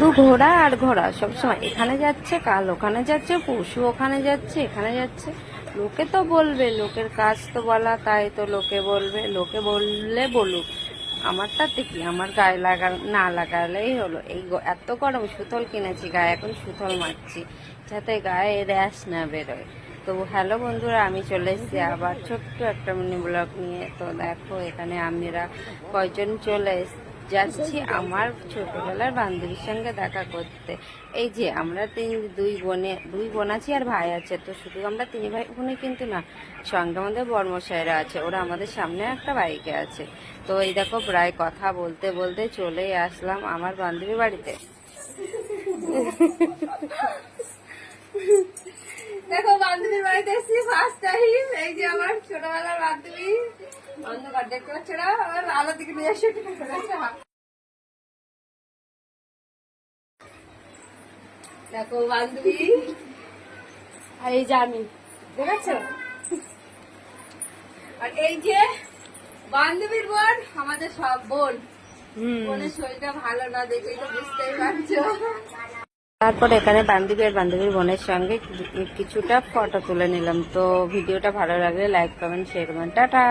দু ঘোড়া আর ঘোড়া সবসময় এখানে যাচ্ছে, কাল ওখানে যাচ্ছে, পশু ওখানে যাচ্ছে, এখানে যাচ্ছে। লোকে তো বলবে, লোকের কাজ তো বলা, তাই তো লোকে বলবে, লোকে বললে বলুক, আমারটাতে কি, আমার গায়ে না লাগালেই হলো। এত গরম সুতল কিনেছি, গায়ে এখন সুতল মারছি যাতে গায়ে র্যাশ না বেরোয়। তো হ্যালো বন্ধুরা, আমি চলে এসেছি আবার ছোট্ট একটা মিনি ব্লগ নিয়ে। তো দেখো এখানে আমরা কয়জন চলে যাচ্ছি আমার ছোটবেলার বান্ধবীর সঙ্গে দেখা করতে। এই যে আমরা দুই বোন আছি আর ভাই আছে। তো শুধু আমরা তিন ভাই বোনে কিন্তু না, সঙ্গে আমাদের বর্মশাইরা আছে, ওরা আমাদের সামনে একটা বাইকে আছে। তো এই দেখো প্রায় কথা বলতে বলতে চলেই আসলাম আমার বান্ধবীর বাড়িতে। দেখো বান্ধবীর বাড়িতে এসেছি ফার্স্ট টাইম। এই যে আমার ছোটবেলার বান্ধবী, অন্ধকার দেখতে পাচ্ছ না, আমার আলো দিকে নিয়ে এসে দেখো বান্ধবী, আর এই যে আমি, দেখেছ? আর এই যে বান্ধবীর বোন, আমাদের সব বোন। বোনের শরীরটা ভালো না, দেখেই তো বুঝতেই পারছো। তারপর এখানে বান্ধবী আর বান্ধবীর বোনের সঙ্গে কিছুটা ফটো তুলে নিলাম। তো ভিডিওটা ভালো লাগলে লাইক কমেন্ট শেয়ার করবেন। টাটা।